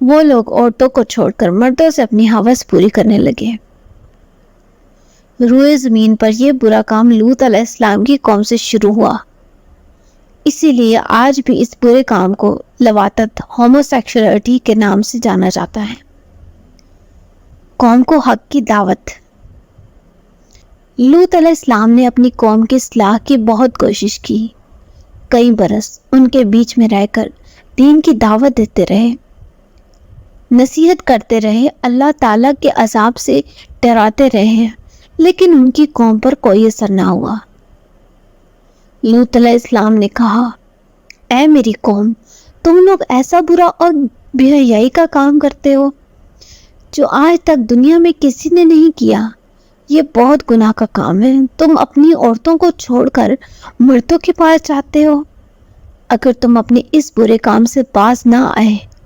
وہ لوگ عورتوں کو چھوڑ کر مردوں سے اپنی ہوس پوری کرنے لگے۔ روئے زمین پر یہ برا کام لوط علیہ السلام کی قوم سے شروع ہوا، اسی لیے آج بھی اس برے کام کو لواطت ہوموسیکشولیٹی کے نام سے جانا جاتا ہے۔ قوم کو حق کی دعوت۔ لوط علیہ السلام نے اپنی قوم کی اصلاح کی بہت کوشش کی، کئی برس ان کے بیچ میں رہ کر دین کی دعوت دیتے رہے، نصیحت کرتے رہے، اللہ تعالیٰ کے عذاب سے ڈراتے رہے، لیکن ان کی قوم پر کوئی اثر نہ ہوا۔ لوط علیہ السلام نے کہا، اے میری قوم، تم لوگ ایسا برا اور بے حیائی کا کام کرتے ہو جو آج تک دنیا میں کسی نے نہیں کیا۔ یہ بہت گناہ کا کام ہے۔ تم اپنی عورتوں کو چھوڑ کر مردوں کے پاس جاتے ہو۔ اگر تم اپنے اس برے کام سے باز نہ آئے